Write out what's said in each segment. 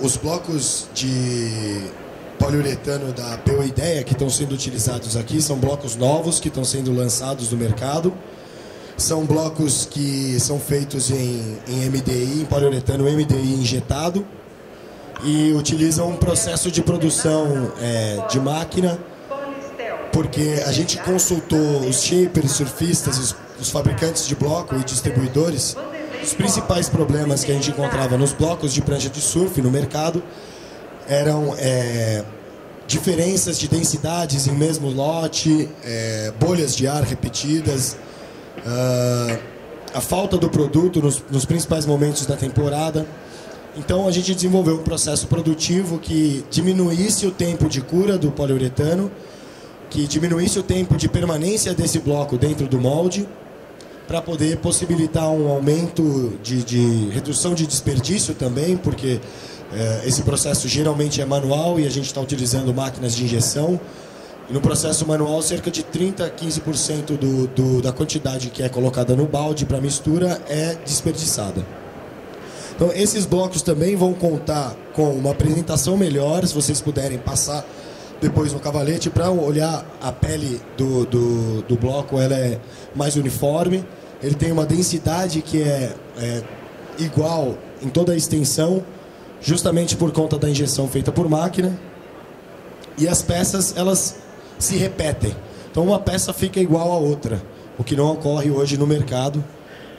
Os blocos de poliuretano da PO-IDEA que estão sendo utilizados aqui são blocos novos que estão sendo lançados no mercado. São blocos que são feitos em MDI, em poliuretano MDI injetado, e utilizam um processo de produção de máquina, porque a gente consultou os shapers, surfistas, os fabricantes de bloco e distribuidores. Os principais problemas que a gente encontrava nos blocos de prancha de surf no mercado eram diferenças de densidades em mesmo lote, bolhas de ar repetidas, a falta do produto nos principais momentos da temporada. Então a gente desenvolveu um processo produtivo que diminuísse o tempo de cura do poliuretano, que diminuísse o tempo de permanência desse bloco dentro do molde, para poder possibilitar um aumento de redução de desperdício também, porque esse processo geralmente é manual e a gente está utilizando máquinas de injeção. E no processo manual, cerca de 30% a 15% da quantidade que é colocada no balde para mistura é desperdiçada. Então, esses blocos também vão contar com uma apresentação melhor, se vocês puderem passar depois no cavalete, para olhar a pele do bloco, ela é mais uniforme. Ele tem uma densidade que é igual em toda a extensão, justamente por conta da injeção feita por máquina. E as peças, elas se repetem. Então uma peça fica igual à outra, o que não ocorre hoje no mercado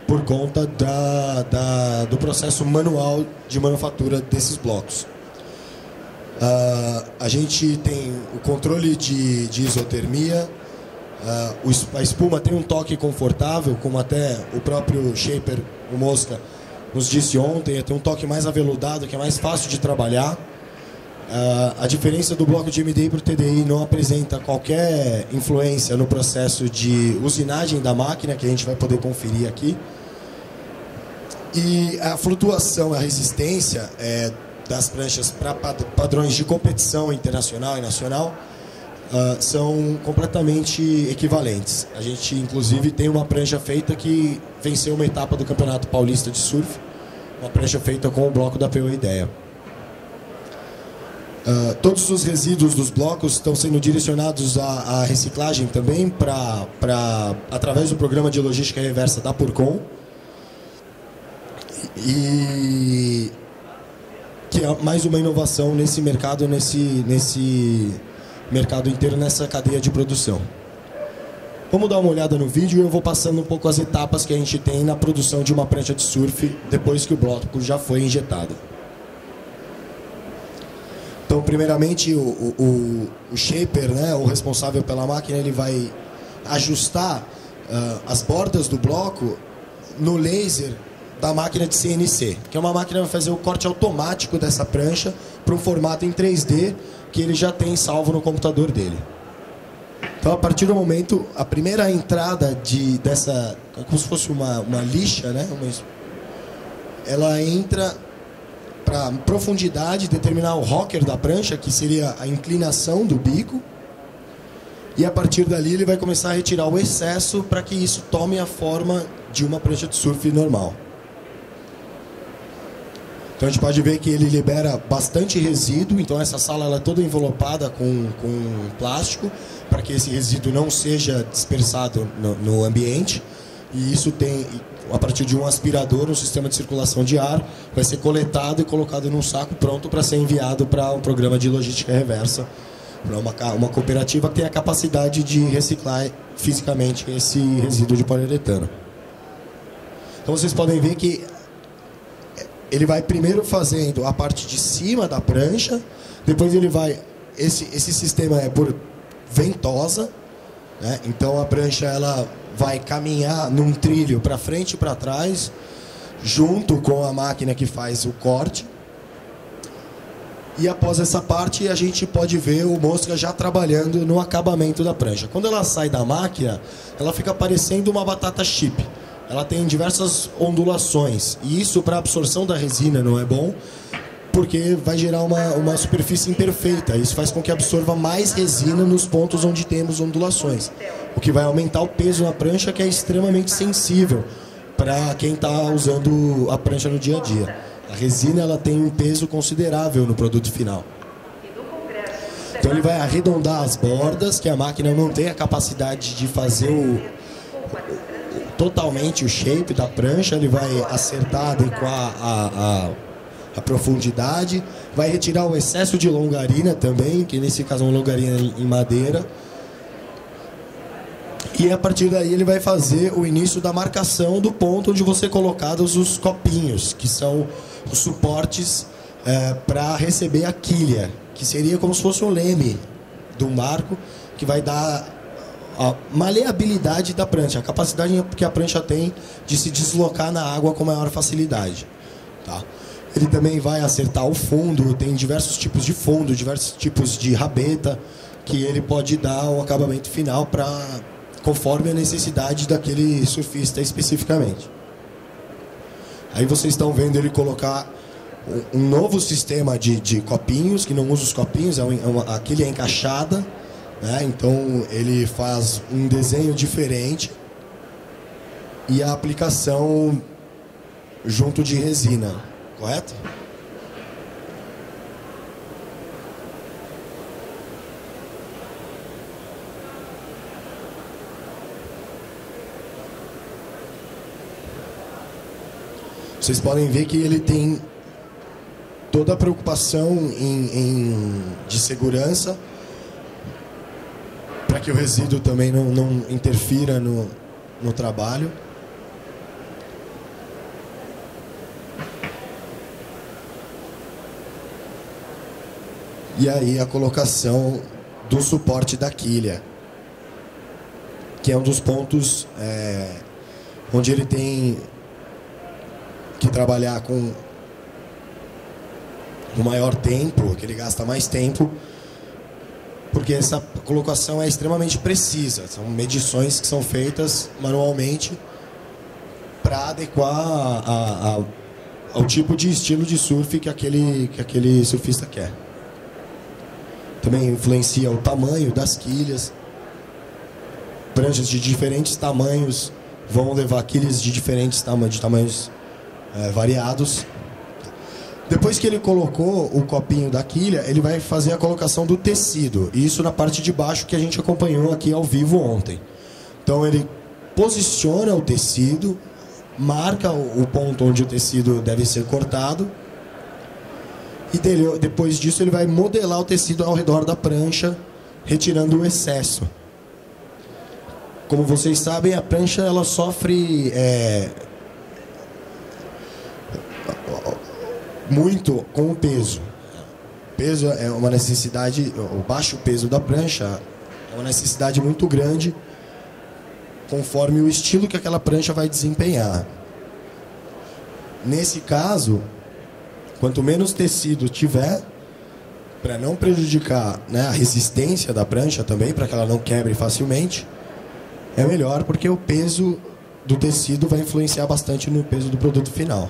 por conta do processo manual de manufatura desses blocos. A gente tem o controle de isotermia, a espuma tem um toque confortável, como até o próprio shaper, o Mosca, nos disse ontem, tem um toque mais aveludado, que é mais fácil de trabalhar. A diferença do bloco de MDI para o TDI não apresenta qualquer influência no processo de usinagem da máquina, que a gente vai poder conferir aqui. E a flutuação, a resistência das pranchas para padrões de competição internacional e nacional são completamente equivalentes. A gente, inclusive, tem uma prancha feita que venceu uma etapa do Campeonato Paulista de Surf, uma prancha feita com o bloco da PO-IDEA. Todos os resíduos dos blocos estão sendo direcionados à reciclagem também, através do programa de logística reversa da Purcon, e que é mais uma inovação nesse mercado, nesse mercado inteiro, nessa cadeia de produção. Vamos dar uma olhada no vídeo e eu vou passando um pouco as etapas que a gente tem na produção de uma prancha de surf depois que o bloco já foi injetado. Então, primeiramente, o shaper, né, o responsável pela máquina, ele vai ajustar as bordas do bloco no laser da máquina de CNC, que é uma máquina que vai fazer o corte automático dessa prancha para um formato em 3D que ele já tem salvo no computador dele. Então, a partir do momento, a primeira entrada dessa, como se fosse uma lixa, né, ela entra para profundidade, determinar o rocker da prancha, que seria a inclinação do bico, e a partir dali ele vai começar a retirar o excesso para que isso tome a forma de uma prancha de surf normal. Então a gente pode ver que ele libera bastante resíduo, então essa sala ela é toda envelopada com plástico, para que esse resíduo não seja dispersado no ambiente, e isso tem, a partir de um aspirador, um sistema de circulação de ar, vai ser coletado e colocado num saco pronto para ser enviado para um programa de logística reversa, para uma cooperativa que tem a capacidade de reciclar fisicamente esse resíduo de poliuretano. Então vocês podem ver que ele vai primeiro fazendo a parte de cima da prancha, depois ele vai, esse sistema é por ventosa, né? Então a prancha ela vai caminhar num trilho para frente e para trás, junto com a máquina que faz o corte. E após essa parte a gente pode ver o Mosca já trabalhando no acabamento da prancha. Quando ela sai da máquina, ela fica parecendo uma batata chip. Ela tem diversas ondulações, e isso para a absorção da resina não é bom, porque vai gerar uma superfície imperfeita. Isso faz com que absorva mais resina nos pontos onde temos ondulações, o que vai aumentar o peso na prancha, que é extremamente sensível para quem está usando a prancha no dia a dia. A resina ela tem um peso considerável no produto final. Então ele vai arredondar as bordas, que a máquina não tem a capacidade de fazer totalmente o shape da prancha. Ele vai acertar, adequar a profundidade, vai retirar o excesso de longarina também, que nesse caso é uma longarina em madeira. E a partir daí ele vai fazer o início da marcação do ponto onde você colocados os copinhos, que são os suportes para receber a quilha, que seria como se fosse um leme do marco, que vai dar a maleabilidade da prancha, a capacidade que a prancha tem de se deslocar na água com maior facilidade. Tá? Ele também vai acertar o fundo, tem diversos tipos de fundo, diversos tipos de rabeta, que ele pode dar o acabamento final conforme a necessidade daquele surfista especificamente. Aí vocês estão vendo ele colocar um novo sistema de copinhos, que não usa os copinhos, a quilha é encaixada, né? Então ele faz um desenho diferente e a aplicação junto de resina, correto? Vocês podem ver que ele tem toda a preocupação de segurança para que o resíduo também não interfira no trabalho. E aí a colocação do suporte da quilha, que é um dos pontos onde ele tem que trabalhar com o maior tempo, que ele gasta mais tempo, porque essa colocação é extremamente precisa. São medições que são feitas manualmente para adequar ao tipo de estilo de surf que aquele surfista quer. Também influencia o tamanho das quilhas. Pranchas de diferentes tamanhos vão levar quilhas de diferentes tamanhos variados. Depois que ele colocou o copinho da quilha, ele vai fazer a colocação do tecido. Isso na parte de baixo que a gente acompanhou aqui ao vivo ontem. Então ele posiciona o tecido, marca o ponto onde o tecido deve ser cortado. E depois disso ele vai modelar o tecido ao redor da prancha, retirando o excesso. Como vocês sabem, a prancha ela sofre muito com o peso. O peso é uma necessidade, o baixo peso da prancha é uma necessidade muito grande conforme o estilo que aquela prancha vai desempenhar. Nesse caso, quanto menos tecido tiver, para não prejudicar, né, a resistência da prancha também, para que ela não quebre facilmente, é melhor, porque o peso do tecido vai influenciar bastante no peso do produto final.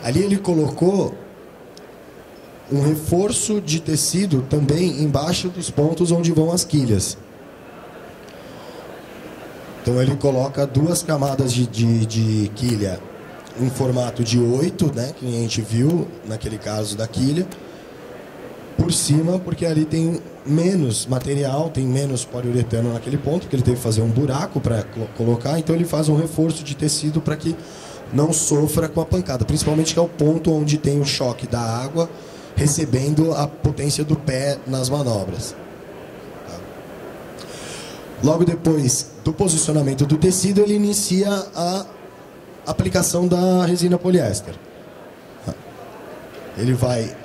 Ali ele colocou um reforço de tecido também embaixo dos pontos onde vão as quilhas. Então ele coloca duas camadas de quilha em formato de 8, né, que a gente viu naquele caso da quilha, por cima, porque ali tem menos material, tem menos poliuretano naquele ponto, porque ele teve que fazer um buraco para colocar, então ele faz um reforço de tecido para que não sofra com a pancada, principalmente que é o ponto onde tem o choque da água recebendo a potência do pé nas manobras. Logo depois do posicionamento do tecido, ele inicia a aplicação da resina poliéster. Ele vai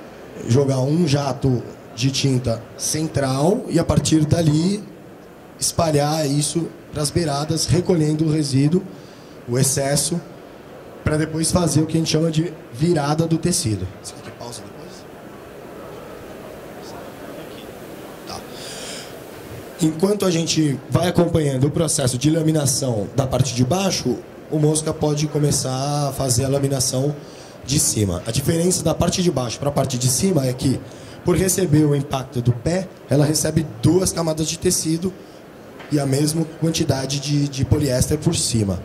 jogar um jato de tinta central e a partir dali espalhar isso para as beiradas, recolhendo o resíduo, o excesso, para depois fazer o que a gente chama de virada do tecido. Você quer que pausa depois? Tá. Enquanto a gente vai acompanhando o processo de laminação da parte de baixo, o Mosca pode começar a fazer a laminação de cima. A diferença da parte de baixo para a parte de cima é que, por receber o impacto do pé, ela recebe duas camadas de tecido e a mesma quantidade de poliéster por cima.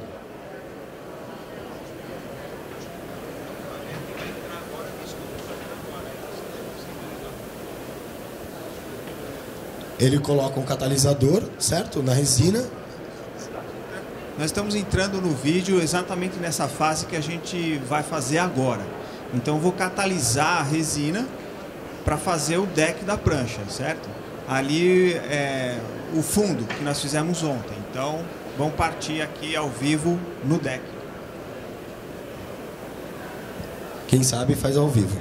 ele coloca um catalisador, certo? Na resina. Nós estamos entrando no vídeo exatamente nessa fase que a gente vai fazer agora. Então eu vou catalisar a resina para fazer o deck da prancha, certo? Ali é o fundo que nós fizemos ontem. Então vamos partir aqui ao vivo no deck. Quem sabe faz ao vivo.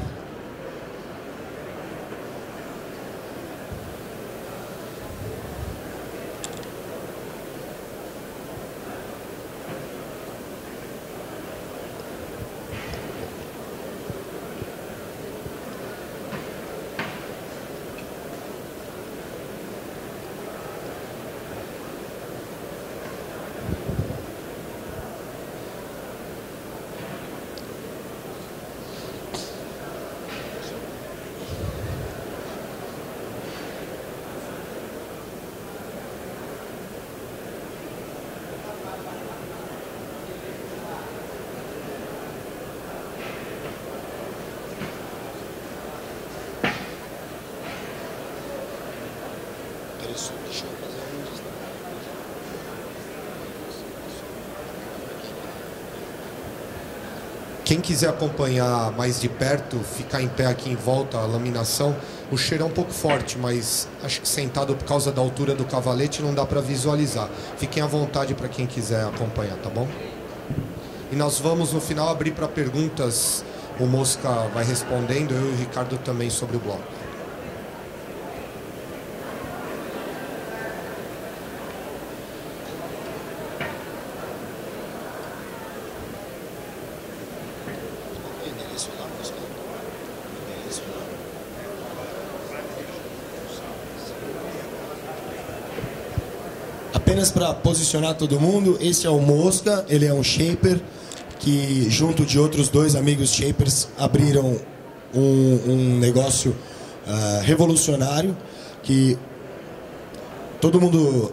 Quem quiser acompanhar mais de perto, ficar em pé aqui em volta à laminação, o cheiro é um pouco forte, mas acho que sentado por causa da altura do cavalete não dá para visualizar. Fiquem à vontade para quem quiser acompanhar, tá bom? E nós vamos no final abrir para perguntas, o Mosca vai respondendo, eu e o Ricardo também sobre o bloco. Apenas para posicionar todo mundo, esse é o Mosca, ele é um shaper que, junto de outros dois amigos shapers, abriram um negócio revolucionário que todo mundo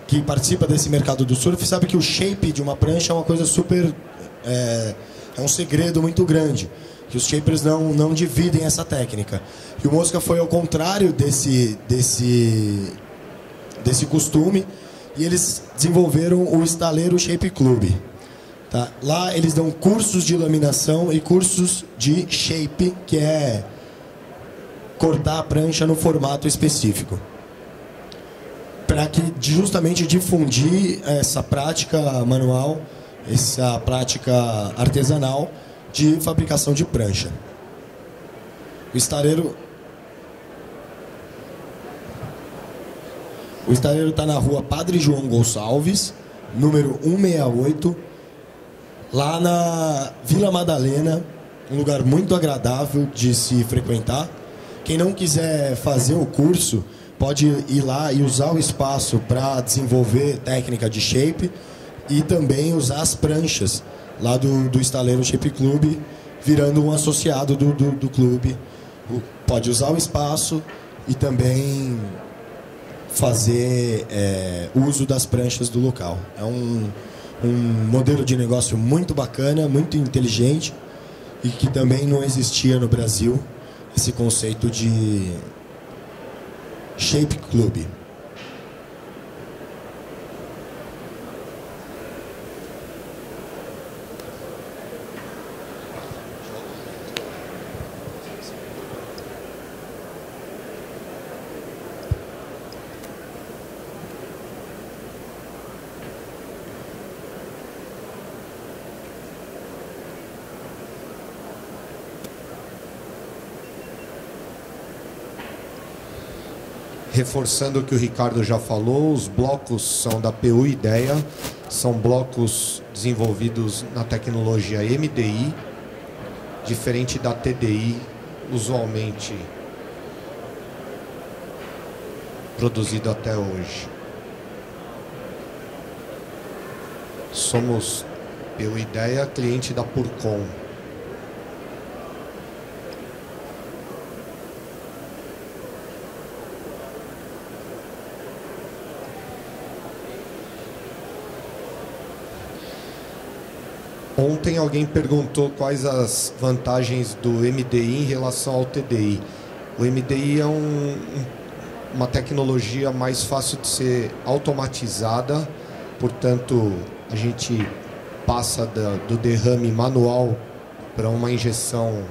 que participa desse mercado do surf sabe que o shape de uma prancha é uma coisa super... é um segredo muito grande, que os shapers não dividem essa técnica. E o Mosca foi ao contrário desse costume, e eles desenvolveram o Estaleiro Shape Club. Tá? Lá eles dão cursos de laminação e cursos de shape, que é cortar a prancha no formato específico, para que justamente difundir essa prática manual, essa prática artesanal de fabricação de prancha. O estaleiro está na rua Padre João Gonçalves, número 168, lá na Vila Madalena, um lugar muito agradável de se frequentar. Quem não quiser fazer o curso, pode ir lá e usar o espaço para desenvolver técnica de shape e também usar as pranchas lá do Estaleiro Shape Club, virando um associado do clube. Pode usar o espaço e também fazer uso das pranchas do local. É um modelo de negócio muito bacana, muito inteligente, e que também não existia no Brasil, esse conceito de Shape Club. Reforçando o que o Ricardo já falou, os blocos são da PU Ideia, são blocos desenvolvidos na tecnologia MDI, diferente da TDI, usualmente produzido até hoje. Somos PU Ideia, cliente da Purcon. Ontem alguém perguntou quais as vantagens do MDI em relação ao TDI. O MDI é uma tecnologia mais fácil de ser automatizada, portanto, a gente passa do derrame manual para uma injeção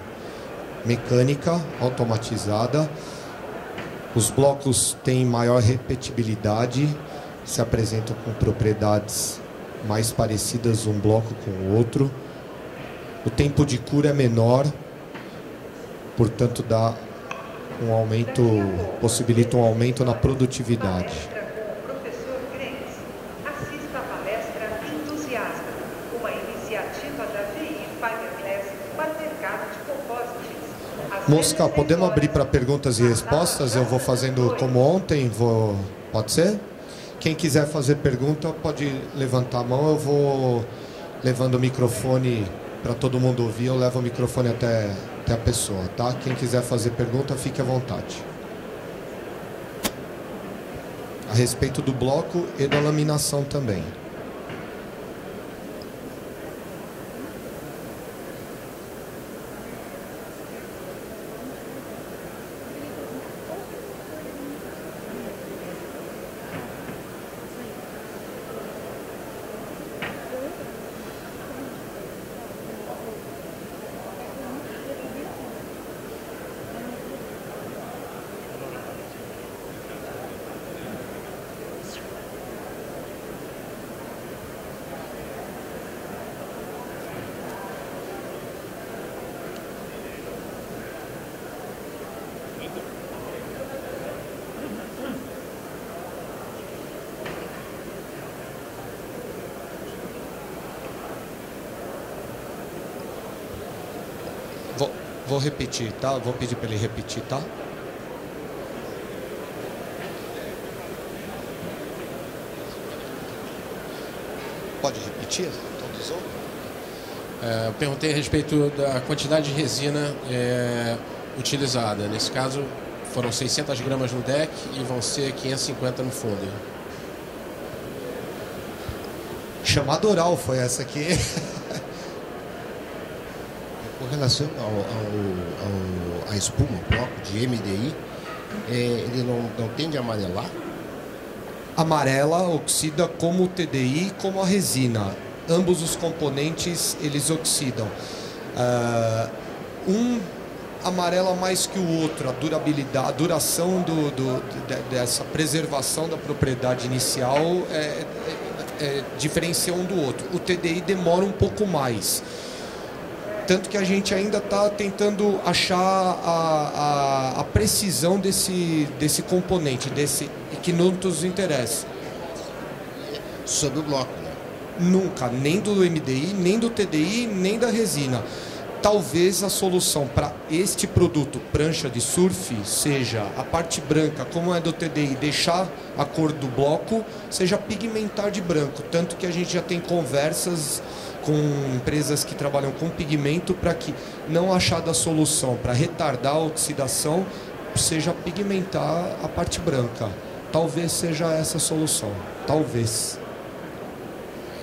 mecânica automatizada. Os blocos têm maior repetibilidade, se apresentam com propriedades mais parecidas um bloco com o outro. O tempo de cura é menor, portanto dá um aumento, possibilita um aumento na produtividade. Professor Grenz, assista a palestra Entusiasta, uma iniciativa da GE Fiberglass para o mercado de composites. Mosca, podemos abrir para perguntas e respostas? Eu vou fazendo como ontem, pode ser? Quem quiser fazer pergunta pode levantar a mão, eu vou levando o microfone para todo mundo ouvir, eu levo o microfone até a pessoa, tá? Quem quiser fazer pergunta, fique à vontade. A respeito do bloco e da laminação também. Vou repetir, tá? Vou pedir para ele repetir, tá? Pode repetir? Eu perguntei a respeito da quantidade de resina utilizada. Nesse caso, foram 600 gramas no deck e vão ser 550 no fundo. Chamada oral foi essa aqui. Com relação à espuma, bloco de MDI, ele não tende a amarelar? Amarela, oxida como o TDI, como a resina. Ambos os componentes, eles oxidam. Um amarela mais que o outro, a durabilidade, a duração dessa preservação da propriedade inicial diferencia um do outro. O TDI demora um pouco mais. Tanto que a gente ainda está tentando achar a precisão desse componente, que não nos interessa. Sobre o bloco, né? Nunca, nem do MDI, nem do TDI, nem da resina. Talvez a solução para este produto, prancha de surf, seja a parte branca, como é do TDI, deixar a cor do bloco, seja pigmentar de branco. Tanto que a gente já tem conversas com empresas que trabalham com pigmento para que não achada a solução para retardar a oxidação seja pigmentar a parte branca. Talvez seja essa a solução. Talvez.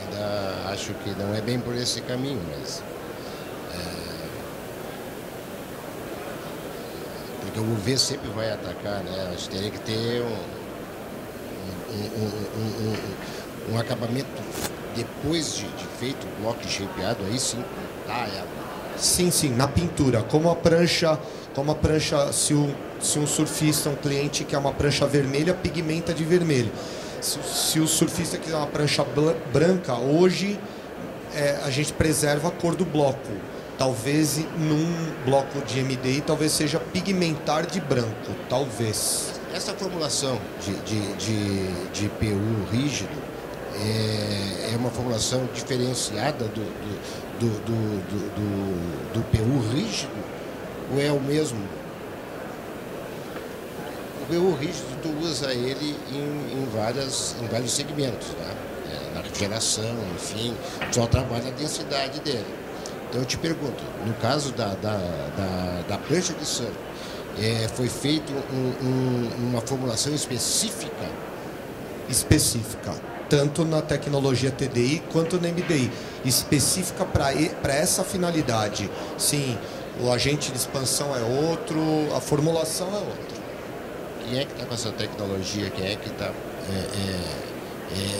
Ainda acho que não é bem por esse caminho, mas porque o UV sempre vai atacar, né? A gente teria que ter um acabamento depois de feito o bloco shapeado, aí sim, Sim, na pintura. Como a prancha, se um surfista, um cliente quer uma prancha vermelha, pigmenta de vermelho. Se o surfista quiser uma prancha branca, hoje a gente preserva a cor do bloco. Talvez num bloco de MDI, talvez seja pigmentar de branco, talvez. Essa formulação de PU rígido é uma formulação diferenciada do PU rígido, ou é o mesmo? O PU rígido tu usa ele em vários segmentos, né? Na refrigeração, enfim, só trabalha a densidade dele. Então eu te pergunto, no caso da prancha de surf, foi feito uma formulação específica? Específica, tanto na tecnologia TDI quanto na MDI, específica para essa finalidade. Sim, o agente de expansão é outro, a formulação é outra. Quem é que está com essa tecnologia? Quem é que está...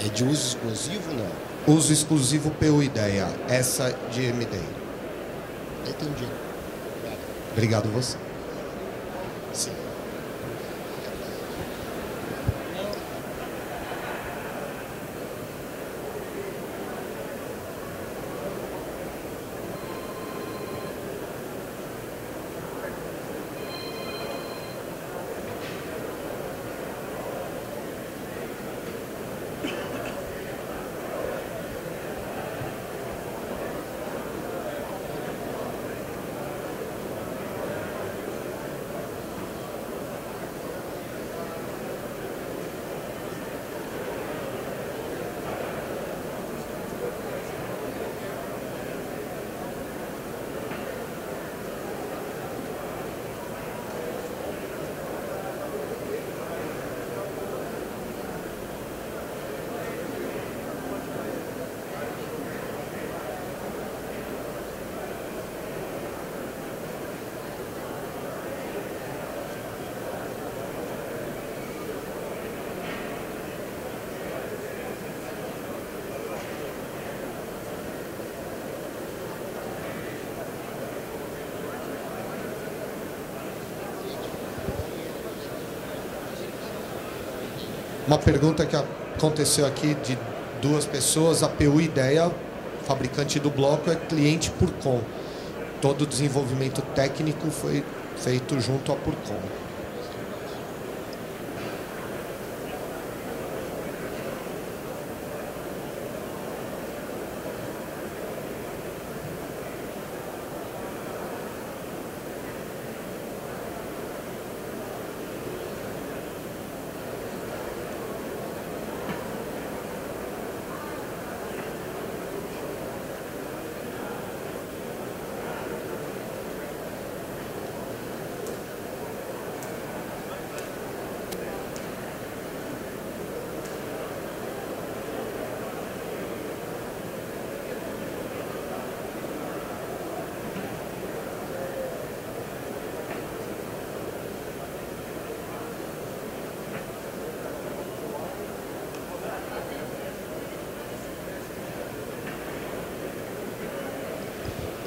É de uso exclusivo, não? Uso exclusivo PU Ideia, essa de MD. Entendi. Obrigado você. Sim. Uma pergunta que aconteceu aqui de duas pessoas. A PU Ideia, fabricante do bloco, é cliente Purcon. Todo o desenvolvimento técnico foi feito junto à Purcon.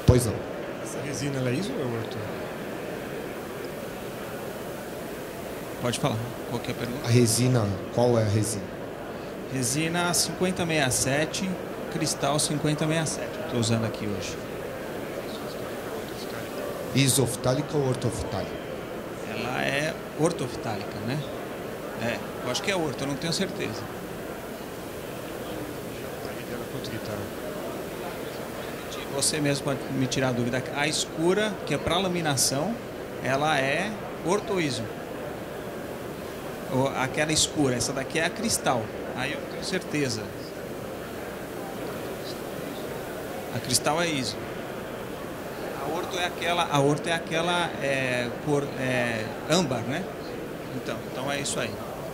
Pois não. Essa resina ela é ISO ou é orto? Pode falar. Qual que é a pergunta? A resina, qual é a resina? Resina 5067, cristal 5067. Estou usando aqui hoje. Isoftálica ou ortoftálica? Ela é ortoftálica, né? É, eu acho que é orto, eu não tenho certeza. Quanto que tá? Você mesmo pode me tirar a dúvida. A escura, que é para laminação, ela é orto-ISO. Aquela escura, essa daqui é a cristal. Aí eu tenho certeza. A cristal é ISO. A orto é aquela cor âmbar, né? Então é isso aí.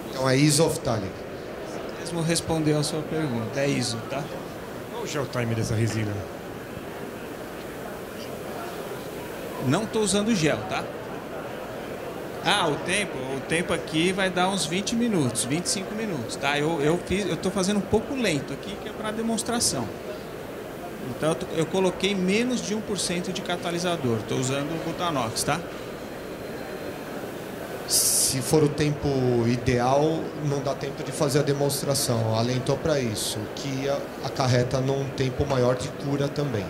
Então é isoftálica. Mesmo respondeu a sua pergunta, é ISO, tá? Qual o gel time dessa resina? Não estou usando gel, tá? O tempo aqui vai dar uns 20 minutos, 25 minutos, tá? Eu estou fazendo um pouco lento aqui, que é para demonstração. Então eu coloquei menos de 1% de catalisador, estou usando o Butanox, tá? Se for o tempo ideal, não dá tempo de fazer a demonstração. Alentou para isso, que acarreta num tempo maior de cura também.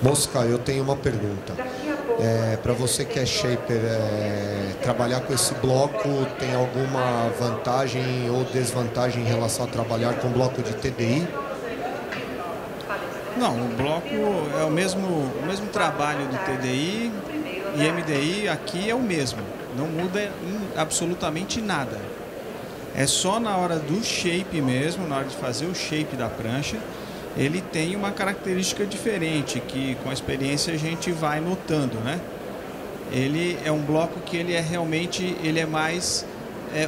Mosca, eu tenho uma pergunta. Para você que é shaper, trabalhar com esse bloco tem alguma vantagem ou desvantagem em relação a trabalhar com bloco de TDI? Não, o bloco é o mesmo trabalho do TDI e MDI aqui é o mesmo. Não muda em absolutamente nada. É só na hora do shape mesmo, na hora de fazer o shape da prancha, ele tem uma característica diferente que com a experiência a gente vai notando, né? Ele é um bloco que ele é mais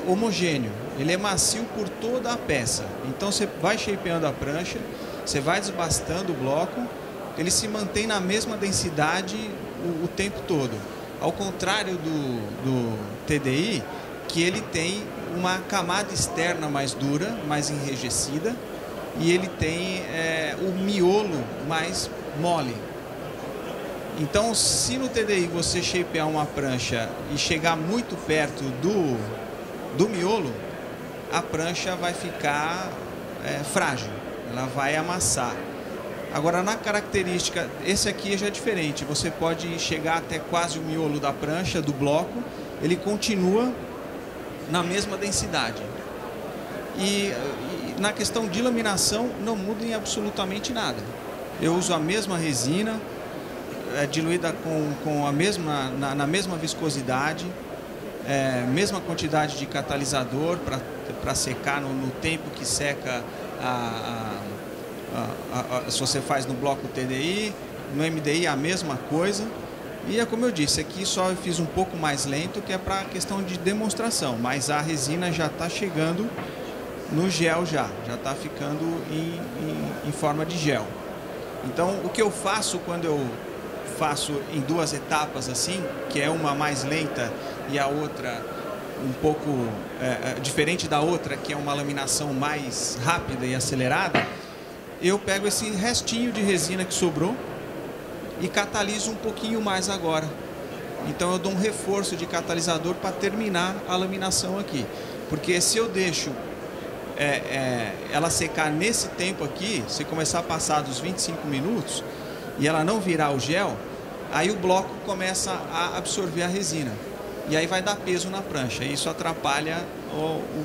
homogêneo, ele é macio por toda a peça. Então você vai shapeando a prancha, você vai desbastando o bloco, ele se mantém na mesma densidade o tempo todo. Ao contrário do TDI, que ele tem uma camada externa mais dura, mais enrijecida, e ele tem o miolo mais mole. Então, se no TDI você shapear uma prancha e chegar muito perto do miolo, a prancha vai ficar frágil, ela vai amassar. Agora, na característica, esse aqui já é diferente, você pode chegar até quase o miolo da prancha, do bloco, ele continua na mesma densidade. E na questão de laminação não muda em absolutamente nada. Eu uso a mesma resina, diluída com a mesma, na mesma viscosidade, mesma quantidade de catalisador para secar no tempo que seca se você faz no bloco TDI, no MDI a mesma coisa. E é como eu disse, aqui só eu fiz um pouco mais lento, que é para questão de demonstração, mas a resina já está chegando no gel, já está ficando em forma de gel. Então o que eu faço quando eu faço em duas etapas assim, que é uma mais lenta e a outra um pouco diferente da outra, que é uma laminação mais rápida e acelerada, eu pego esse restinho de resina que sobrou e cataliso um pouquinho mais agora. Então eu dou um reforço de catalisador para terminar a laminação aqui, porque se eu deixo ela secar nesse tempo aqui, se começar a passar dos 25 minutos e ela não virar o gel, aí o bloco começa a absorver a resina e aí vai dar peso na prancha, e isso atrapalha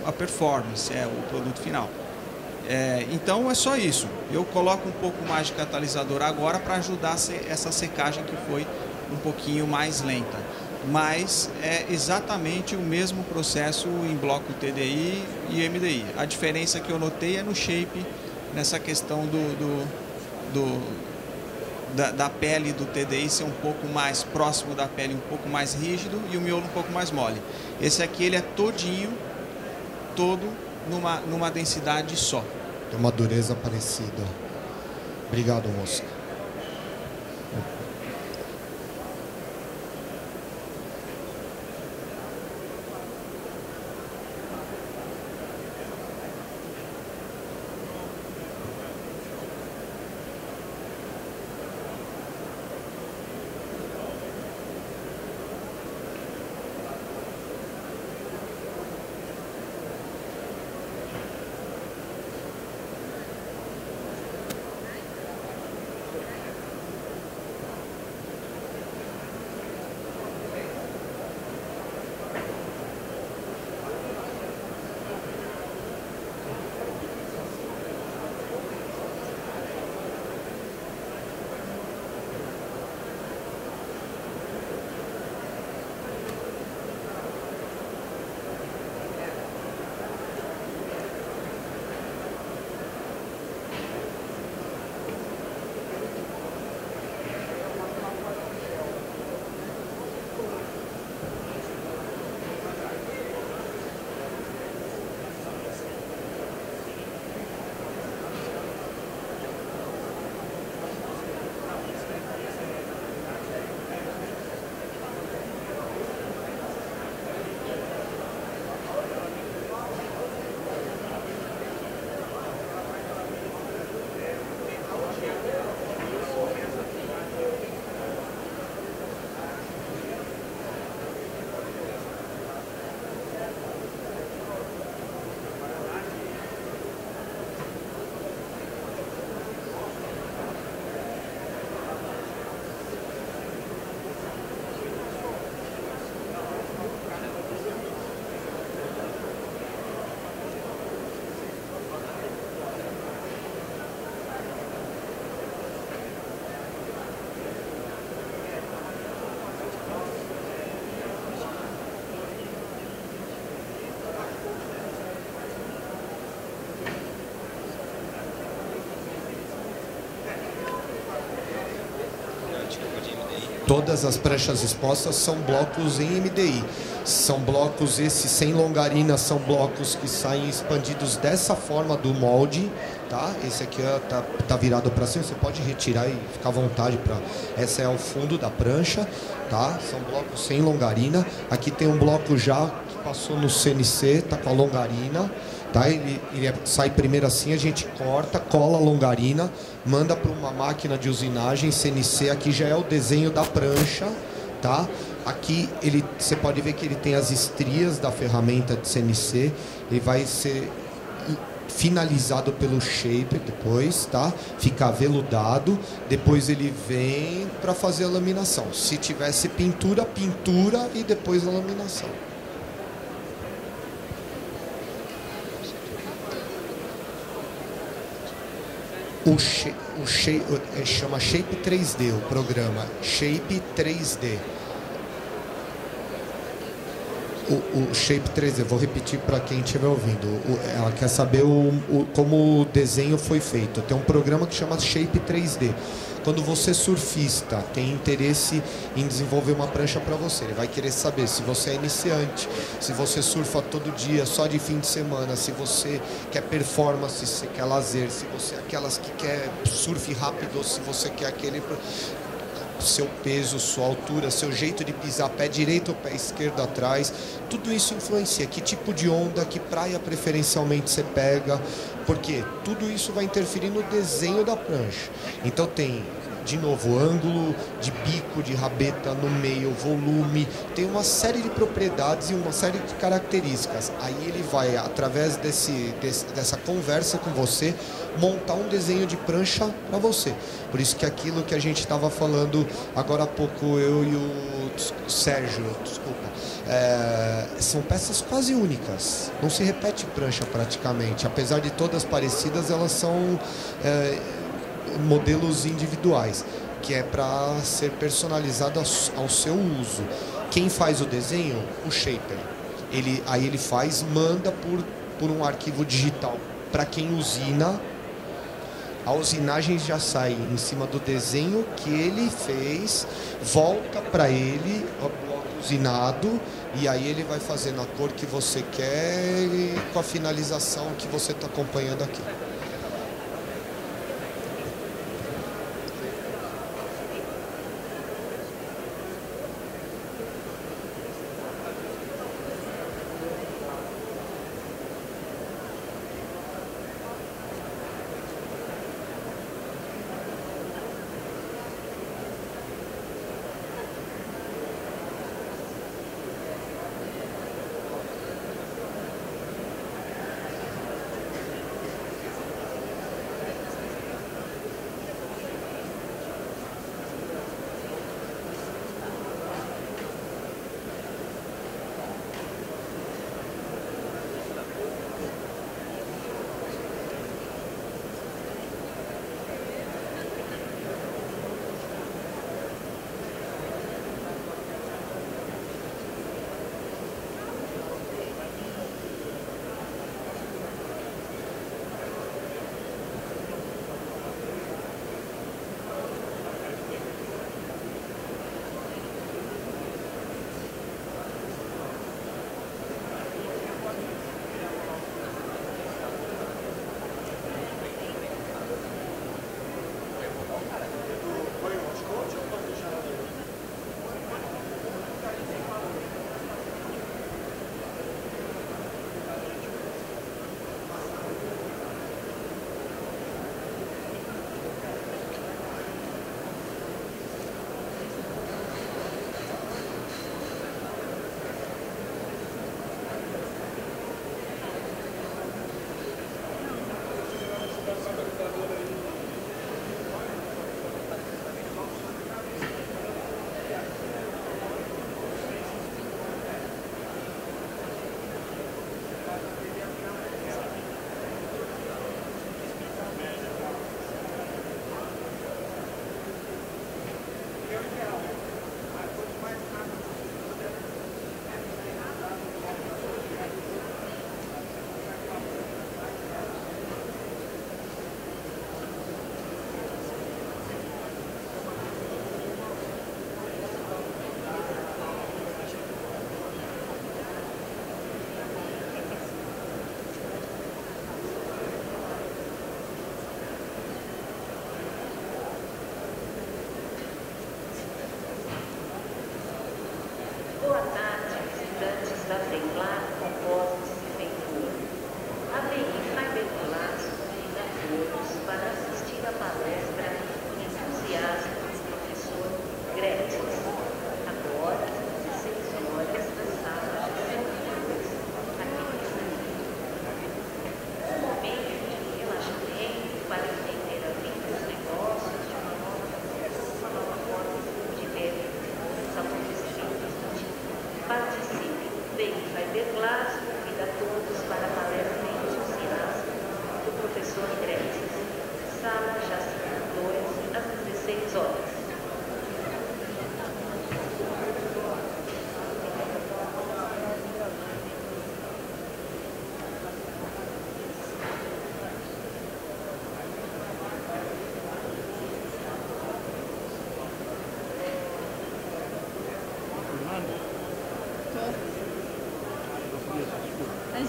a performance, o produto final. Então é só isso, eu coloco um pouco mais de catalisador agora para ajudar essa secagem que foi um pouquinho mais lenta, mas é exatamente o mesmo processo em bloco TDI e MDI. A diferença que eu notei é no shape, nessa questão da pele do TDI ser um pouco mais próximo da pele, um pouco mais rígido, e o miolo um pouco mais mole. Esse aqui ele é todo numa densidade só. Tem uma dureza parecida. Obrigado, Mosca. Todas as pranchas expostas são blocos em MDI. São blocos, esses sem longarina, são blocos que saem expandidos dessa forma do molde, tá? Esse aqui tá virado para cima, você pode retirar e ficar à vontade para. Esse é o fundo da prancha, tá? São blocos sem longarina. Aqui tem um bloco já que passou no CNC, tá com a longarina. Tá? Ele sai primeiro assim, a gente corta, cola a longarina, manda para uma máquina de usinagem CNC. Aqui já é o desenho da prancha, tá? Aqui você pode ver que ele tem as estrias da ferramenta de CNC. Ele vai ser finalizado pelo shaper depois, tá? Fica aveludado. Depois ele vem para fazer a laminação. Se tivesse pintura, pintura e depois a laminação. Chama Shape 3D, o programa Shape 3D. O Shape 3D, vou repetir para quem estiver ouvindo. Ela quer saber como o desenho foi feito. Tem um programa que chama Shape 3D. Quando você surfista tem interesse em desenvolver uma prancha para você, ele vai querer saber se você é iniciante, se você surfa todo dia, só de fim de semana, se você quer performance, se você quer lazer, se você é aquelas que quer surf rápido, ou se você quer aquele seu peso, sua altura, seu jeito de pisar, pé direito ou pé esquerdo atrás, tudo isso influencia. Que tipo de onda, que praia preferencialmente você pega, porque tudo isso vai interferir no desenho da prancha. Então tem, de novo, ângulo de bico, de rabeta no meio, volume, tem uma série de propriedades e uma série de características. Aí ele vai, através dessa conversa com você, montar um desenho de prancha para você. Por isso que aquilo que a gente estava falando agora há pouco, eu e o Sérgio, desculpa, são peças quase únicas. Não se repete prancha praticamente. Apesar de todas parecidas, elas são modelos individuais, que é para ser personalizado ao seu uso. Quem faz o desenho? O shaper. Aí ele faz, manda por um arquivo digital para quem usina. A usinagem já sai em cima do desenho que ele fez, volta para ele, o bloco usinado, e aí ele vai fazer na cor que você quer e com a finalização que você está acompanhando aqui.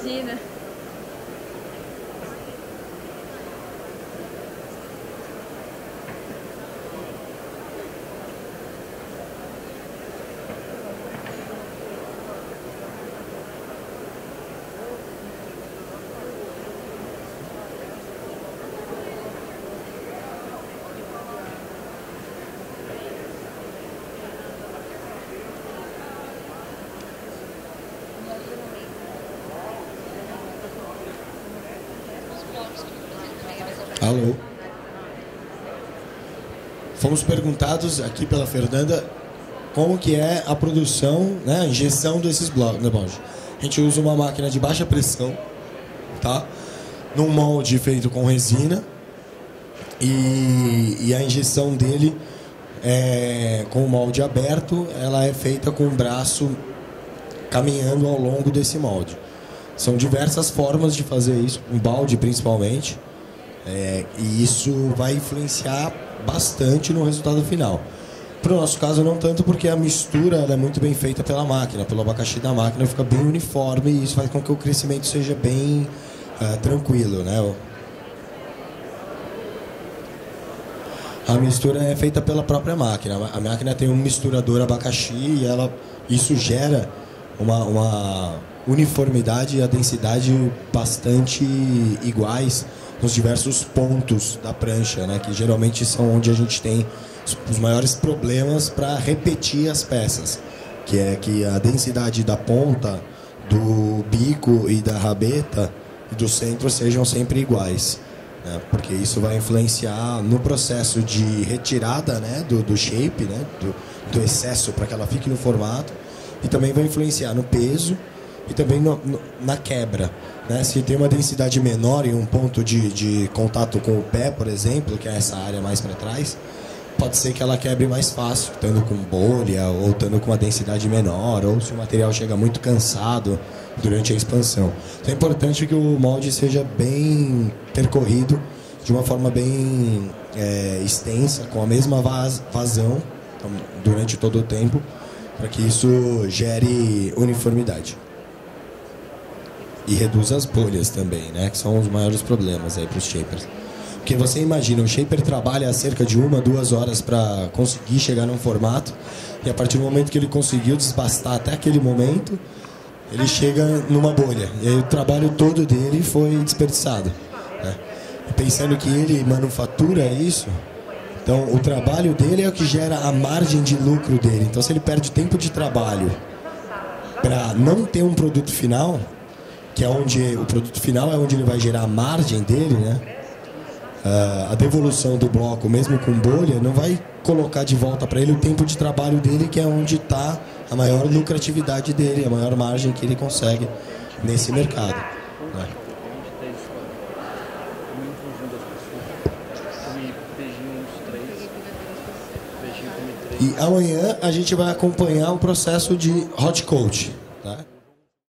Imagina. Alô? Fomos perguntados aqui pela Fernanda como que é a produção, né, a injeção desses moldes. A gente usa uma máquina de baixa pressão, tá? Num molde feito com resina e a injeção dele com o molde aberto, ela é feita com o braço caminhando ao longo desse molde. São diversas formas de fazer isso, um balde principalmente. E isso vai influenciar bastante no resultado final. Para o nosso caso, não tanto, porque a mistura ela é muito bem feita pela máquina, pelo abacaxi da máquina, fica bem uniforme e isso faz com que o crescimento seja bem tranquilo, né? A mistura é feita pela própria máquina. A máquina tem um misturador abacaxi e isso gera uma uniformidade e a densidade bastante iguais nos diversos pontos da prancha, né, que geralmente são onde a gente tem os maiores problemas para repetir as peças, que é que a densidade da ponta, do bico e da rabeta e do centro sejam sempre iguais, né, porque isso vai influenciar no processo de retirada, né, do shape, né, do excesso para que ela fique no formato, e também vai influenciar no peso e também na quebra, né? Se tem uma densidade menor em um ponto de contato com o pé, por exemplo, que é essa área mais para trás, pode ser que ela quebre mais fácil, estando com bolha ou estando com uma densidade menor, ou se o material chega muito cansado durante a expansão. Então é importante que o molde seja bem percorrido de uma forma bem extensa, com a mesma vazão durante todo o tempo, para que isso gere uniformidade. E reduz as bolhas também, né? Que são os maiores problemas aí para os shapers. Porque você imagina, o shaper trabalha cerca de 1-2 horas para conseguir chegar num formato, e a partir do momento que ele conseguiu desbastar até aquele momento, ele chega numa bolha. E aí o trabalho todo dele foi desperdiçado, né? E pensando que ele manufatura isso, então o trabalho dele é o que gera a margem de lucro dele. Então se ele perde tempo de trabalho para não ter um produto final, que é onde o produto final é onde ele vai gerar a margem dele, né? A devolução do bloco, mesmo com bolha, não vai colocar de volta para ele o tempo de trabalho dele, que é onde está a maior lucratividade dele, a maior margem que ele consegue nesse mercado, né? E amanhã a gente vai acompanhar o processo de hot coat.